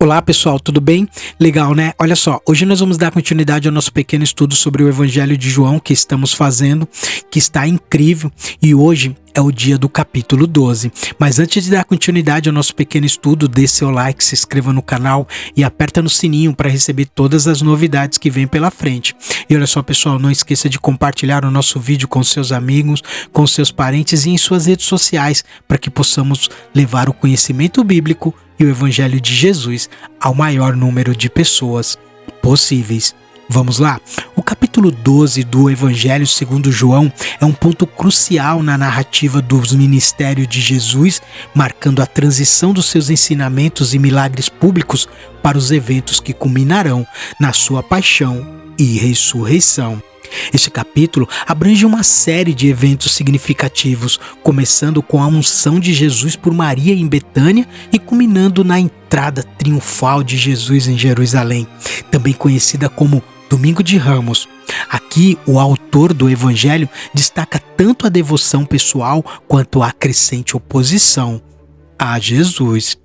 Olá pessoal, tudo bem? Legal, né? Olha só, hoje nós vamos dar continuidade ao nosso pequeno estudo sobre o Evangelho de João que estamos fazendo, que está incrível, e hoje é o dia do capítulo 12. Mas antes de dar continuidade ao nosso pequeno estudo, dê seu like, se inscreva no canal e aperta no sininho para receber todas as novidades que vêm pela frente. E olha só pessoal, não esqueça de compartilhar o nosso vídeo com seus amigos, com seus parentes e em suas redes sociais, para que possamos levar o conhecimento bíblico e o Evangelho de Jesus ao maior número de pessoas possíveis. Vamos lá? O capítulo 12 do Evangelho segundo João é um ponto crucial na narrativa dos ministérios de Jesus, marcando a transição dos seus ensinamentos e milagres públicos para os eventos que culminarão na sua paixão e ressurreição. Este capítulo abrange uma série de eventos significativos, começando com a unção de Jesus por Maria em Betânia e culminando na entrada triunfal de Jesus em Jerusalém, também conhecida como Domingo de Ramos. Aqui, o autor do Evangelho destaca tanto a devoção pessoal quanto a crescente oposição a Jesus.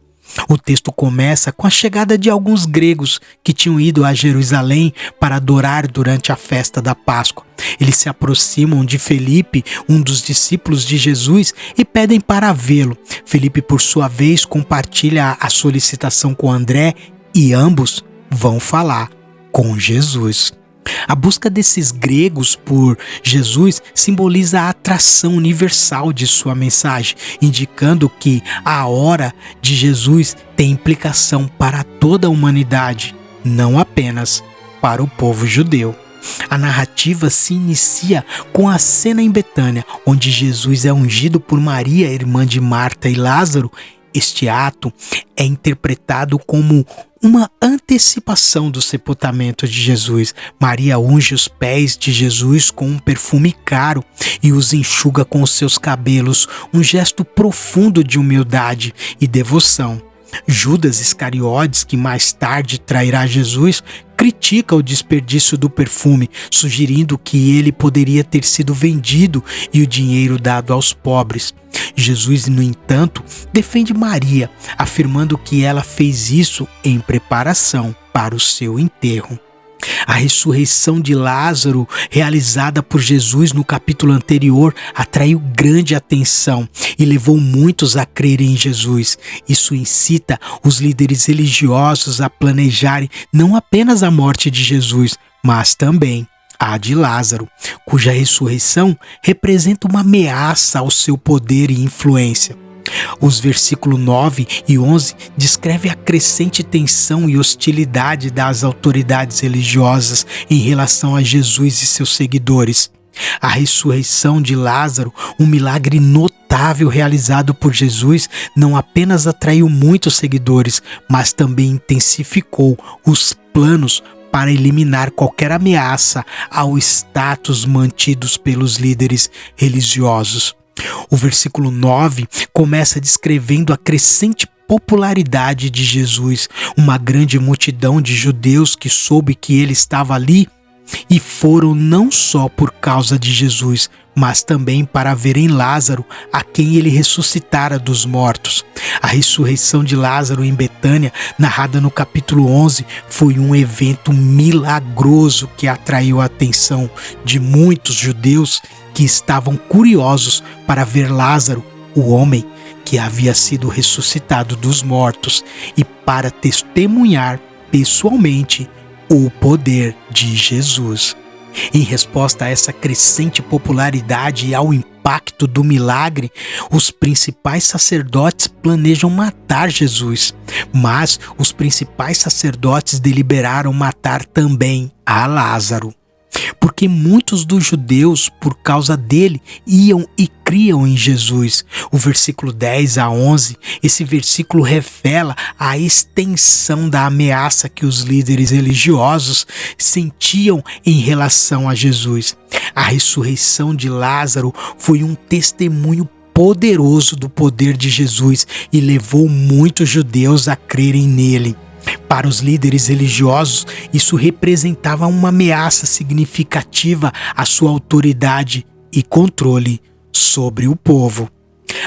O texto começa com a chegada de alguns gregos que tinham ido a Jerusalém para adorar durante a festa da Páscoa. Eles se aproximam de Felipe, um dos discípulos de Jesus, e pedem para vê-lo. Felipe, por sua vez, compartilha a solicitação com André e ambos vão falar com Jesus. A busca desses gregos por Jesus simboliza a atração universal de sua mensagem, indicando que a hora de Jesus tem implicação para toda a humanidade, não apenas para o povo judeu. A narrativa se inicia com a cena em Betânia, onde Jesus é ungido por Maria, irmã de Marta e Lázaro. Este ato é interpretado como uma antecipação do sepultamento de Jesus. Maria unge os pés de Jesus com um perfume caro e os enxuga com os seus cabelos, um gesto profundo de humildade e devoção. Judas Iscariotes, que mais tarde trairá Jesus, critica o desperdício do perfume, sugerindo que ele poderia ter sido vendido e o dinheiro dado aos pobres. Jesus, no entanto, defende Maria, afirmando que ela fez isso em preparação para o seu enterro. A ressurreição de Lázaro, realizada por Jesus no capítulo anterior, atraiu grande atenção e levou muitos a crerem em Jesus. Isso incita os líderes religiosos a planejarem não apenas a morte de Jesus, mas também a de Lázaro, cuja ressurreição representa uma ameaça ao seu poder e influência. Os versículos 9 e 11 descrevem a crescente tensão e hostilidade das autoridades religiosas em relação a Jesus e seus seguidores. A ressurreição de Lázaro, um milagre notável realizado por Jesus, não apenas atraiu muitos seguidores, mas também intensificou os planos para eliminar qualquer ameaça ao status mantidos pelos líderes religiosos. O versículo 9 começa descrevendo a crescente popularidade de Jesus. Uma grande multidão de judeus que soube que ele estava ali e foram não só por causa de Jesus, mas também para verem Lázaro, a quem ele ressuscitara dos mortos. A ressurreição de Lázaro em Betânia, narrada no capítulo 11, foi um evento milagroso que atraiu a atenção de muitos judeus que estavam curiosos para ver Lázaro, o homem que havia sido ressuscitado dos mortos, e para testemunhar pessoalmente o poder de Jesus. Em resposta a essa crescente popularidade e ao impacto do milagre, os principais sacerdotes planejam matar Jesus, mas os principais sacerdotes deliberaram matar também a Lázaro, porque muitos dos judeus, por causa dele, iam e criam em Jesus. O versículo 10 a 11, esse versículo revela a extensão da ameaça que os líderes religiosos sentiam em relação a Jesus. A ressurreição de Lázaro foi um testemunho poderoso do poder de Jesus e levou muitos judeus a crerem nele. Para os líderes religiosos, isso representava uma ameaça significativa à sua autoridade e controle sobre o povo.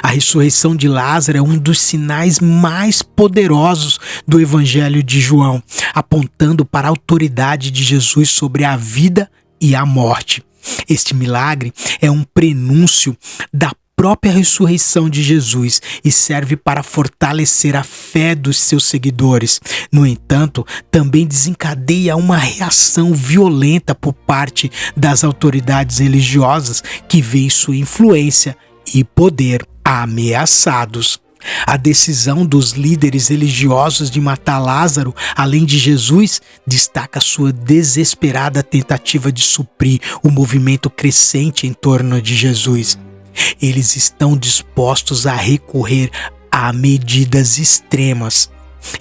A ressurreição de Lázaro é um dos sinais mais poderosos do Evangelho de João, apontando para a autoridade de Jesus sobre a vida e a morte. Este milagre é um prenúncio da própria ressurreição de Jesus e serve para fortalecer a fé dos seus seguidores. No entanto, também desencadeia uma reação violenta por parte das autoridades religiosas que veem sua influência e poder ameaçados. A decisão dos líderes religiosos de matar Lázaro, além de Jesus, destaca sua desesperada tentativa de suprir o movimento crescente em torno de Jesus. Eles estão dispostos a recorrer a medidas extremas,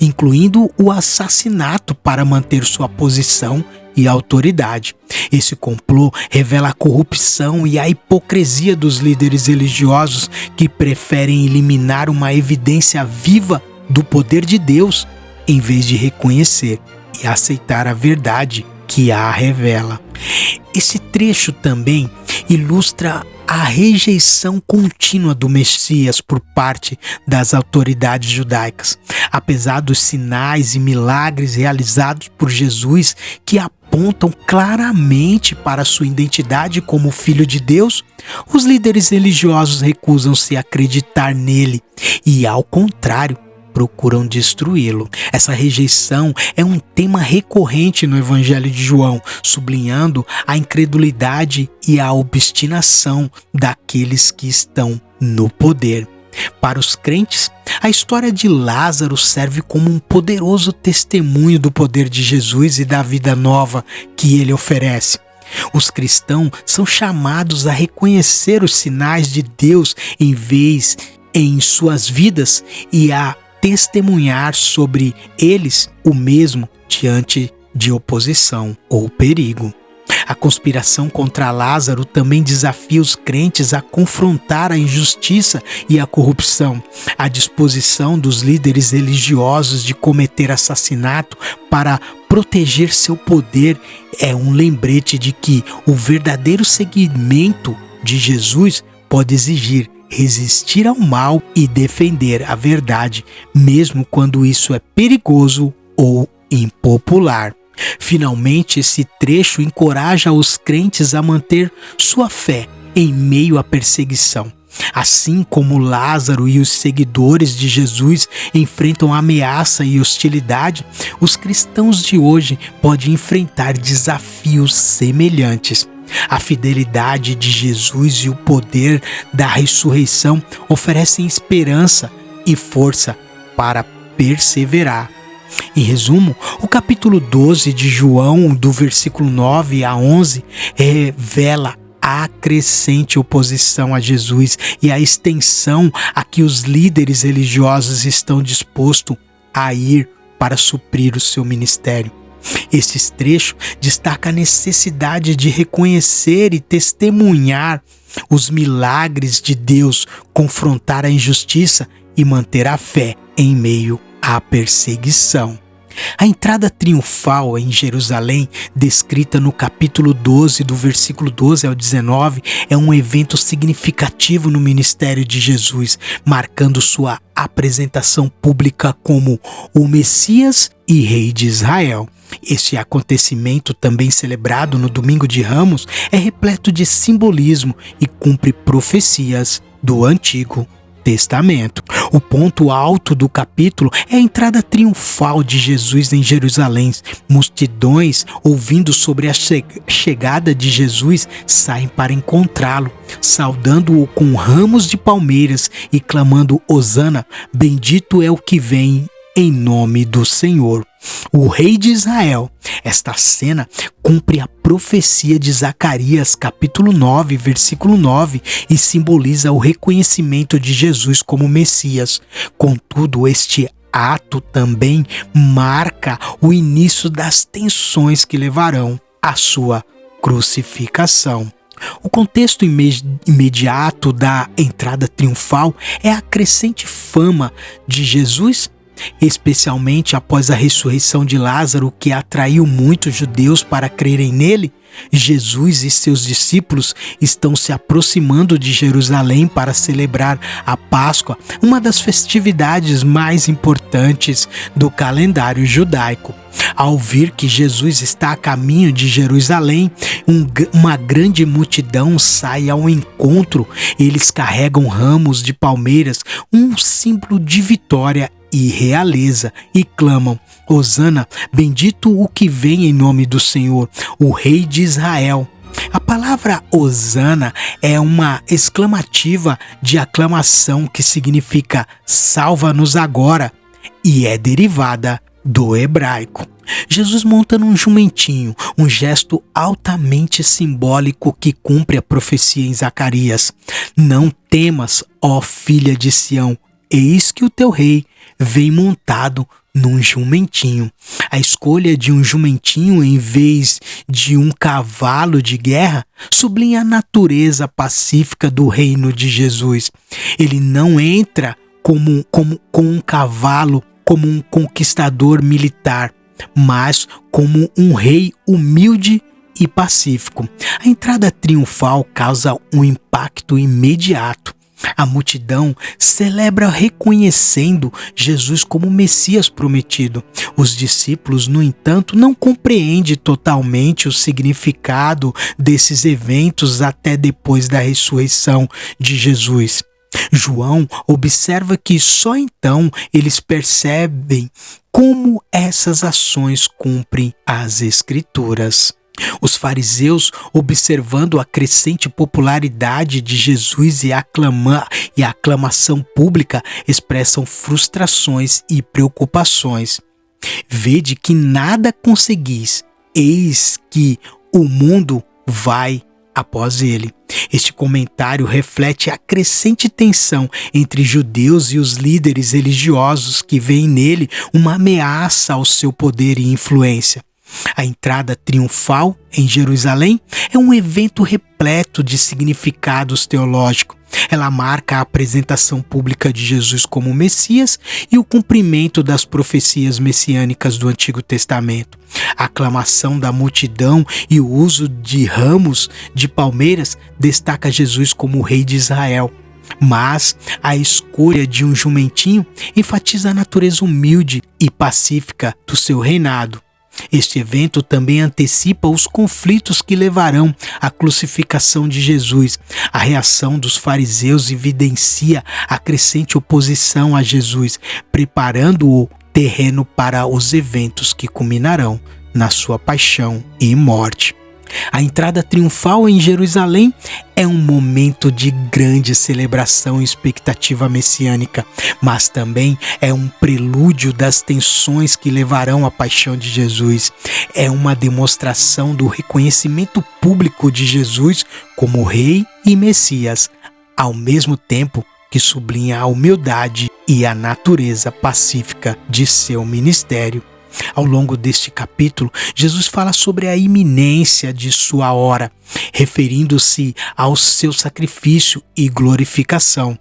incluindo o assassinato para manter sua posição e autoridade. Esse complô revela a corrupção e a hipocrisia dos líderes religiosos que preferem eliminar uma evidência viva do poder de Deus em vez de reconhecer e aceitar a verdade que a revela. Esse trecho também ilustra a rejeição contínua do Messias por parte das autoridades judaicas. Apesar dos sinais e milagres realizados por Jesus que apontam claramente para sua identidade como Filho de Deus, os líderes religiosos recusam-se a acreditar nele e, ao contrário, procuram destruí-lo. Essa rejeição é um tema recorrente no Evangelho de João, sublinhando a incredulidade e a obstinação daqueles que estão no poder. Para os crentes, a história de Lázaro serve como um poderoso testemunho do poder de Jesus e da vida nova que ele oferece. Os cristãos são chamados a reconhecer os sinais de Deus em suas vidas e a testemunhar sobre eles o mesmo diante de oposição ou perigo. A conspiração contra Lázaro também desafia os crentes a confrontar a injustiça e a corrupção. A disposição dos líderes religiosos de cometer assassinato para proteger seu poder é um lembrete de que o verdadeiro seguimento de Jesus pode exigir resistir ao mal e defender a verdade, mesmo quando isso é perigoso ou impopular. Finalmente, esse trecho encoraja os crentes a manter sua fé em meio à perseguição. Assim como Lázaro e os seguidores de Jesus enfrentam ameaça e hostilidade, os cristãos de hoje podem enfrentar desafios semelhantes. A fidelidade de Jesus e o poder da ressurreição oferecem esperança e força para perseverar. Em resumo, o capítulo 12 de João, do versículo 9 a 11, revela a crescente oposição a Jesus e a extensão a que os líderes religiosos estão dispostos a ir para suprir o seu ministério. Esses trechos destacam a necessidade de reconhecer e testemunhar os milagres de Deus, confrontar a injustiça e manter a fé em meio à perseguição. A entrada triunfal em Jerusalém, descrita no capítulo 12, do versículo 12 ao 19, é um evento significativo no ministério de Jesus, marcando sua apresentação pública como o Messias e Rei de Israel. Este acontecimento, também celebrado no Domingo de Ramos, é repleto de simbolismo e cumpre profecias do Antigo Testamento. O ponto alto do capítulo é a entrada triunfal de Jesus em Jerusalém. Multidões, ouvindo sobre a chegada de Jesus, saem para encontrá-lo, saudando-o com ramos de palmeiras e clamando: Hosana, bendito é o que vem em nome do Senhor, o Rei de Israel. Esta cena cumpre a profecia de Zacarias, capítulo 9, versículo 9, e simboliza o reconhecimento de Jesus como Messias. Contudo, este ato também marca o início das tensões que levarão à sua crucificação. O contexto imediato da entrada triunfal é a crescente fama de Jesus, especialmente após a ressurreição de Lázaro, que atraiu muitos judeus para crerem nele. Jesus e seus discípulos estão se aproximando de Jerusalém para celebrar a Páscoa, uma das festividades mais importantes do calendário judaico. Ao ouvir que Jesus está a caminho de Jerusalém, uma grande multidão sai ao encontro. Eles carregam ramos de palmeiras, um símbolo de vitória e realeza, e clamam: Hosana, bendito o que vem em nome do Senhor, o Rei de Israel. A palavra Hosana é uma exclamativa de aclamação que significa salva-nos agora e é derivada do hebraico. Jesus monta num jumentinho, um gesto altamente simbólico que cumpre a profecia em Zacarias. Não temas, ó filha de Sião, eis que o teu rei vem montado num jumentinho. A escolha de um jumentinho em vez de um cavalo de guerra sublinha a natureza pacífica do reino de Jesus. Ele não entra com um cavalo, como um conquistador militar, mas como um rei humilde e pacífico. A entrada triunfal causa um impacto imediato. A multidão celebra reconhecendo Jesus como o Messias prometido. Os discípulos, no entanto, não compreendem totalmente o significado desses eventos até depois da ressurreição de Jesus. João observa que só então eles percebem como essas ações cumprem as Escrituras. Os fariseus, observando a crescente popularidade de Jesus e a aclamação pública, expressam frustrações e preocupações. Vede que nada conseguis, eis que o mundo vai após ele. Este comentário reflete a crescente tensão entre judeus e os líderes religiosos que veem nele uma ameaça ao seu poder e influência. A entrada triunfal em Jerusalém é um evento repleto de significados teológicos. Ela marca a apresentação pública de Jesus como Messias e o cumprimento das profecias messiânicas do Antigo Testamento. A aclamação da multidão e o uso de ramos de palmeiras destaca Jesus como o Rei de Israel. Mas a escolha de um jumentinho enfatiza a natureza humilde e pacífica do seu reinado. Este evento também antecipa os conflitos que levarão à crucificação de Jesus. A reação dos fariseus evidencia a crescente oposição a Jesus, preparando o terreno para os eventos que culminarão na sua paixão e morte. A entrada triunfal em Jerusalém é um momento de grande celebração e expectativa messiânica, mas também é um prelúdio das tensões que levarão à paixão de Jesus. É uma demonstração do reconhecimento público de Jesus como Rei e Messias, ao mesmo tempo que sublinha a humildade e a natureza pacífica de seu ministério. Ao longo deste capítulo, Jesus fala sobre a iminência de sua hora, referindo-se ao seu sacrifício e glorificação.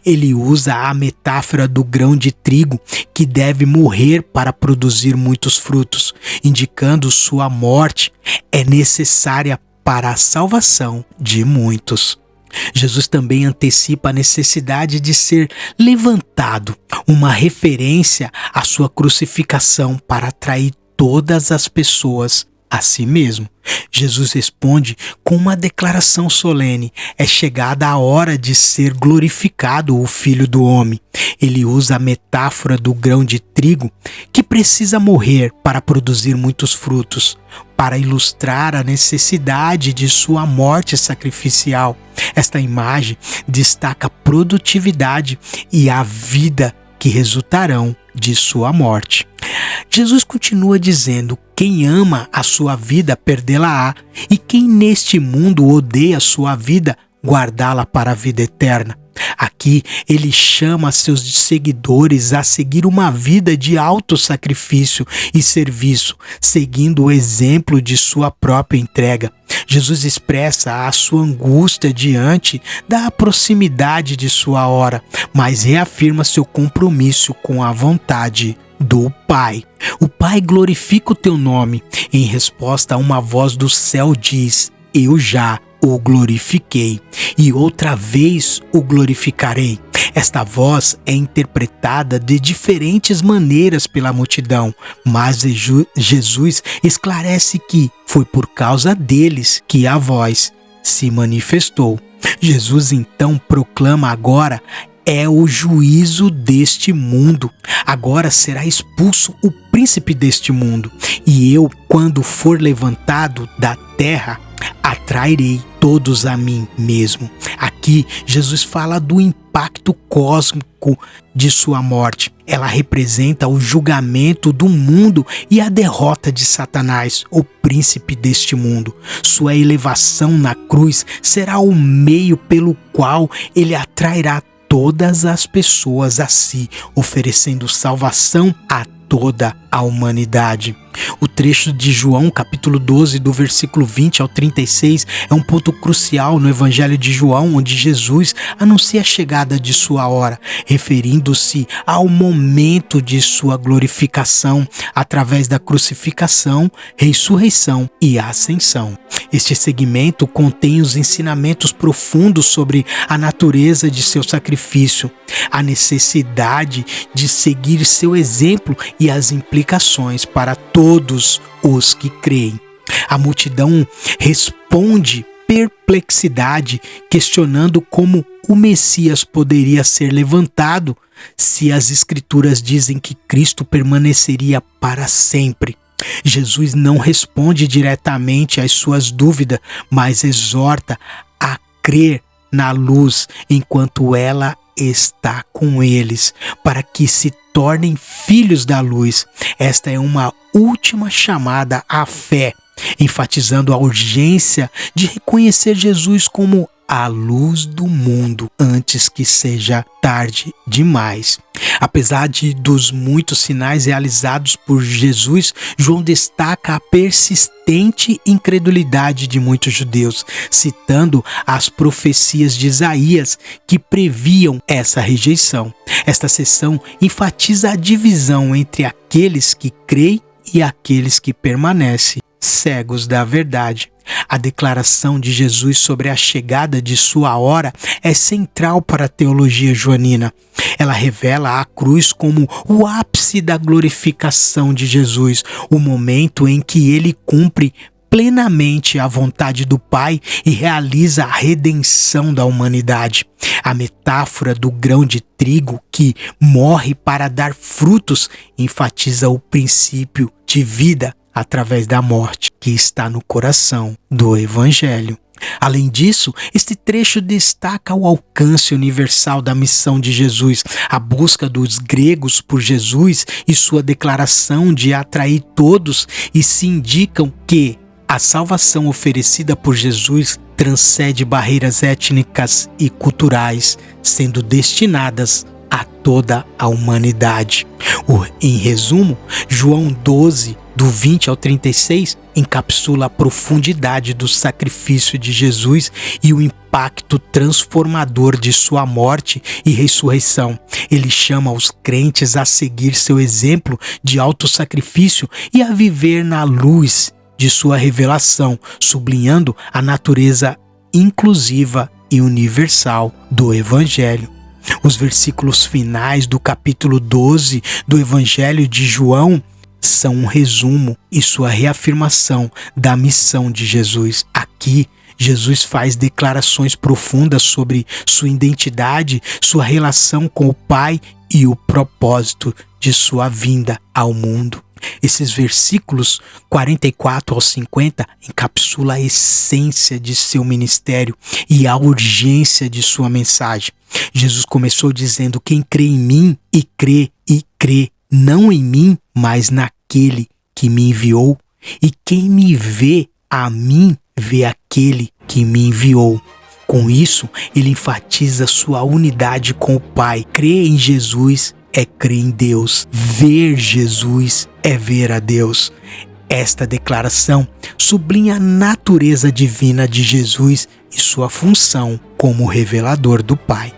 Ele usa a metáfora do grão de trigo que deve morrer para produzir muitos frutos, indicando sua morte é necessária para a salvação de muitos. Jesus também antecipa a necessidade de ser levantado, uma referência à sua crucificação para atrair todas as pessoas a si mesmo. Jesus responde com uma declaração solene: é chegada a hora de ser glorificado o Filho do Homem. Ele usa a metáfora do grão de trigo que precisa morrer para produzir muitos frutos, para ilustrar a necessidade de sua morte sacrificial. Esta imagem destaca a produtividade e a vida que resultarão de sua morte. Jesus continua dizendo: quem ama a sua vida perdê-la-á, e quem neste mundo odeia a sua vida guardá-la para a vida eterna. Aqui ele chama seus seguidores a seguir uma vida de autossacrifício e serviço, seguindo o exemplo de sua própria entrega. Jesus expressa a sua angústia diante da proximidade de sua hora, mas reafirma seu compromisso com a vontade do Pai. O Pai glorifica o teu nome. Em resposta a uma voz do céu diz: eu já o glorifiquei, e outra vez o glorificarei. Esta voz é interpretada de diferentes maneiras pela multidão, mas Jesus esclarece que foi por causa deles que a voz se manifestou. Jesus então proclama: agora é o juízo deste mundo. Agora será expulso o príncipe deste mundo, e eu, quando for levantado da terra, atrairei todos a mim mesmo. Aqui, Jesus fala do impacto cósmico de sua morte. Ela representa o julgamento do mundo e a derrota de Satanás, o príncipe deste mundo. Sua elevação na cruz será o meio pelo qual ele atrairá todas as pessoas a si, oferecendo salvação a toda a humanidade. O trecho de João, capítulo 12, do versículo 20 ao 36, é um ponto crucial no Evangelho de João, onde Jesus anuncia a chegada de sua hora, referindo-se ao momento de sua glorificação através da crucificação, ressurreição e ascensão. Este segmento contém os ensinamentos profundos sobre a natureza de seu sacrifício, a necessidade de seguir seu exemplo e as implicações para todos os que creem. A multidão responde perplexidade, questionando como o Messias poderia ser levantado se as Escrituras dizem que Cristo permaneceria para sempre. Jesus não responde diretamente às suas dúvidas, mas exorta a crer na luz enquanto ela está com eles, para que se tornem filhos da luz. Esta é uma última chamada à fé, enfatizando a urgência de reconhecer Jesus como a luz do mundo antes que seja tarde demais. Apesar dos muitos sinais realizados por Jesus, João destaca a persistente incredulidade de muitos judeus, citando as profecias de Isaías que previam essa rejeição. Esta seção enfatiza a divisão entre aqueles que creem e aqueles que permanecem cegos da verdade. A declaração de Jesus sobre a chegada de sua hora é central para a teologia joanina. Ela revela a cruz como o ápice da glorificação de Jesus, o momento em que ele cumpre plenamente a vontade do Pai e realiza a redenção da humanidade. A metáfora do grão de trigo que morre para dar frutos enfatiza o princípio de vida através da morte que está no coração do Evangelho. Além disso, este trecho destaca o alcance universal da missão de Jesus, a busca dos gregos por Jesus e sua declaração de atrair todos, e se indicam que a salvação oferecida por Jesus transcende barreiras étnicas e culturais, sendo destinadas a toda a humanidade. Em resumo, João 12, do 20 ao 36, encapsula a profundidade do sacrifício de Jesus e o impacto transformador de sua morte e ressurreição. Ele chama os crentes a seguir seu exemplo de autossacrifício e a viver na luz de sua revelação, sublinhando a natureza inclusiva e universal do Evangelho. Os versículos finais do capítulo 12 do Evangelho de João são um resumo e sua reafirmação da missão de Jesus. Aqui, Jesus faz declarações profundas sobre sua identidade, sua relação com o Pai e o propósito de sua vinda ao mundo. Esses versículos 44 ao 50 encapsulam a essência de seu ministério e a urgência de sua mensagem. Jesus começou dizendo: quem crê em mim e crê não em mim, mas naquele que me enviou. E quem me vê a mim, vê aquele que me enviou. Com isso, ele enfatiza sua unidade com o Pai. Crer em Jesus é crer em Deus. Ver Jesus é ver a Deus. Esta declaração sublinha a natureza divina de Jesus e sua função como revelador do Pai.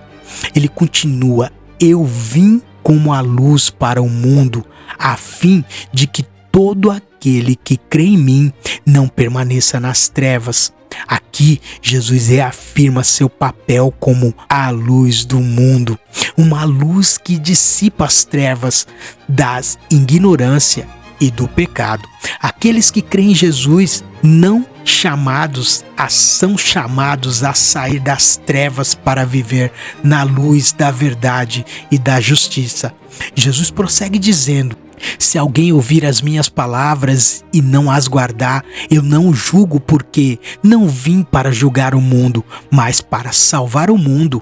Ele continua: eu vim como a luz para o mundo, a fim de que todo aquele que crê em mim não permaneça nas trevas. Aqui, Jesus reafirma seu papel como a luz do mundo, uma luz que dissipa as trevas da ignorância e do pecado. Aqueles que creem em Jesus são chamados a sair das trevas para viver na luz da verdade e da justiça. Jesus prossegue dizendo: se alguém ouvir as minhas palavras e não as guardar, eu não o julgo, porque não vim para julgar o mundo, mas para salvar o mundo.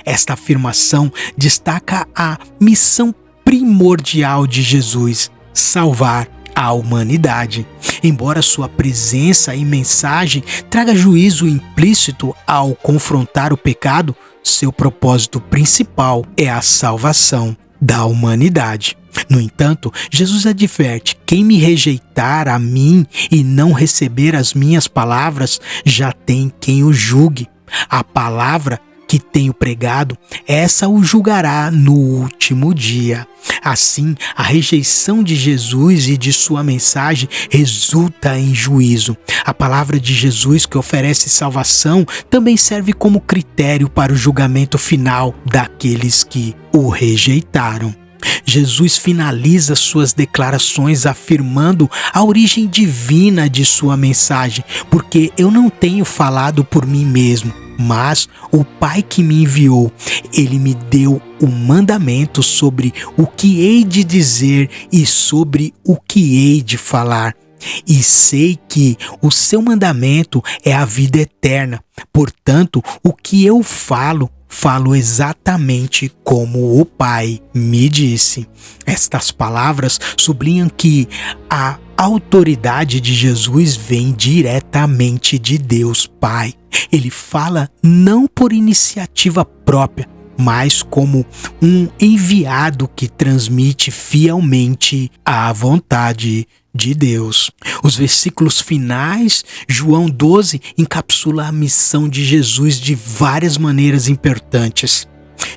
Esta afirmação destaca a missão primordial de Jesus: salvar a humanidade. Embora sua presença e mensagem traga juízo implícito ao confrontar o pecado, seu propósito principal é a salvação da humanidade. No entanto, Jesus adverte: quem me rejeitar a mim e não receber as minhas palavras, já tem quem o julgue. A palavra que tenho pregado, essa o julgará no último dia. Assim, a rejeição de Jesus e de sua mensagem resulta em juízo. A palavra de Jesus, que oferece salvação, também serve como critério para o julgamento final daqueles que o rejeitaram. Jesus finaliza suas declarações afirmando a origem divina de sua mensagem: porque eu não tenho falado por mim mesmo, mas o Pai que me enviou, ele me deu o mandamento sobre o que hei de dizer e sobre o que hei de falar. E sei que o seu mandamento é a vida eterna. Portanto, o que eu falo exatamente como o Pai me disse. Estas palavras sublinham que a autoridade de Jesus vem diretamente de Deus Pai. Ele fala não por iniciativa própria, mas como um enviado que transmite fielmente a vontade de Deus. Os versículos finais, João 12, encapsula a missão de Jesus de várias maneiras importantes.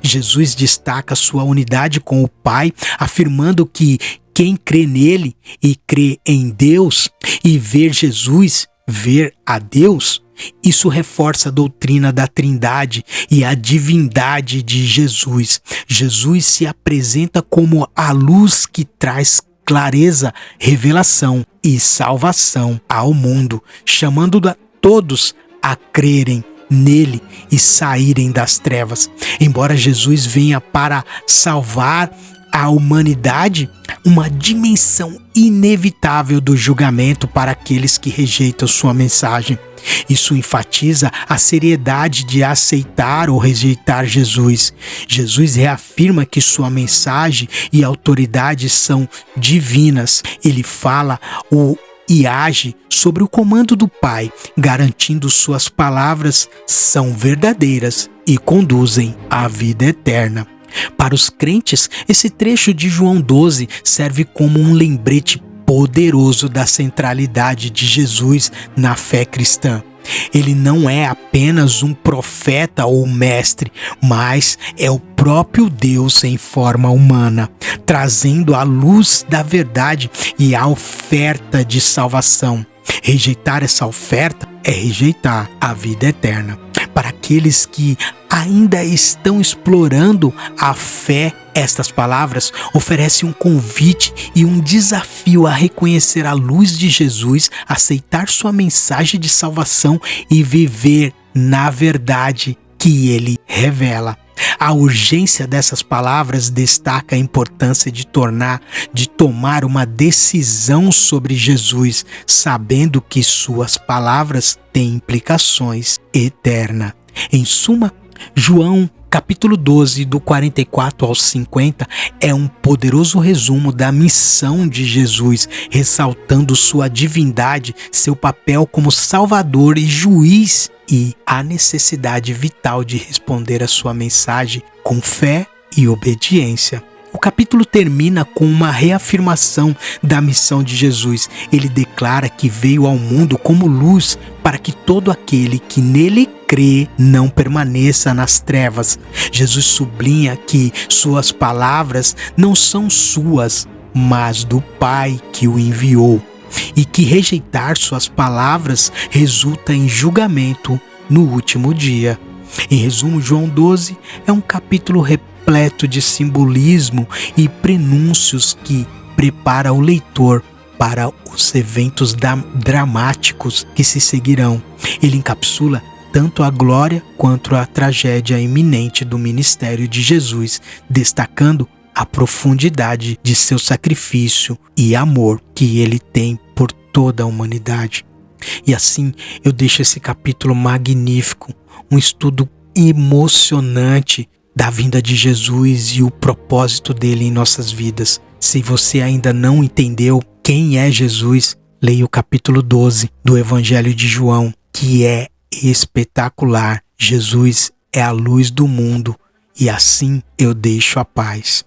Jesus destaca sua unidade com o Pai, afirmando que quem crê nele e crê em Deus e ver Jesus, ver a Deus, isso reforça a doutrina da Trindade e a divindade de Jesus. Jesus se apresenta como a luz que traz clareza, revelação e salvação ao mundo, chamando a todos a crerem nele e saírem das trevas. Embora Jesus venha para salvar a humanidade, uma dimensão inevitável do julgamento para aqueles que rejeitam sua mensagem. Isso enfatiza a seriedade de aceitar ou rejeitar Jesus. Jesus reafirma que sua mensagem e autoridade são divinas. Ele fala e age sobre o comando do Pai, garantindo suas palavras são verdadeiras e conduzem à vida eterna. Para os crentes, esse trecho de João 12 serve como um lembrete poderoso da centralidade de Jesus na fé cristã. Ele não é apenas um profeta ou mestre, mas é o próprio Deus em forma humana, trazendo a luz da verdade e a oferta de salvação. Rejeitar essa oferta é rejeitar a vida eterna. Para aqueles que ainda estão explorando a fé, estas palavras oferecem um convite e um desafio a reconhecer a luz de Jesus, aceitar sua mensagem de salvação e viver na verdade que ele revela. A urgência dessas palavras destaca a importância de tomar uma decisão sobre Jesus, sabendo que suas palavras têm implicações eternas. Em suma, João capítulo 12, do 44 ao 50, é um poderoso resumo da missão de Jesus, ressaltando sua divindade, seu papel como Salvador e juiz e a necessidade vital de responder a sua mensagem com fé e obediência. O capítulo termina com uma reafirmação da missão de Jesus. Ele declara que veio ao mundo como luz para que todo aquele que nele crê não permaneça nas trevas. Jesus sublinha que suas palavras não são suas, mas do Pai que o enviou, e que rejeitar suas palavras resulta em julgamento no último dia. Em resumo, João 12 é um capítulo repleto de simbolismo e prenúncios que prepara o leitor para os eventos dramáticos que se seguirão. Ele encapsula tanto a glória quanto a tragédia iminente do ministério de Jesus, destacando a profundidade de seu sacrifício e amor que ele tem por toda a humanidade. E assim eu deixo esse capítulo magnífico, um estudo emocionante da vinda de Jesus e o propósito dele em nossas vidas. Se você ainda não entendeu quem é Jesus, leia o capítulo 12 do Evangelho de João, que é espetacular. Jesus é a luz do mundo e assim eu deixo a paz.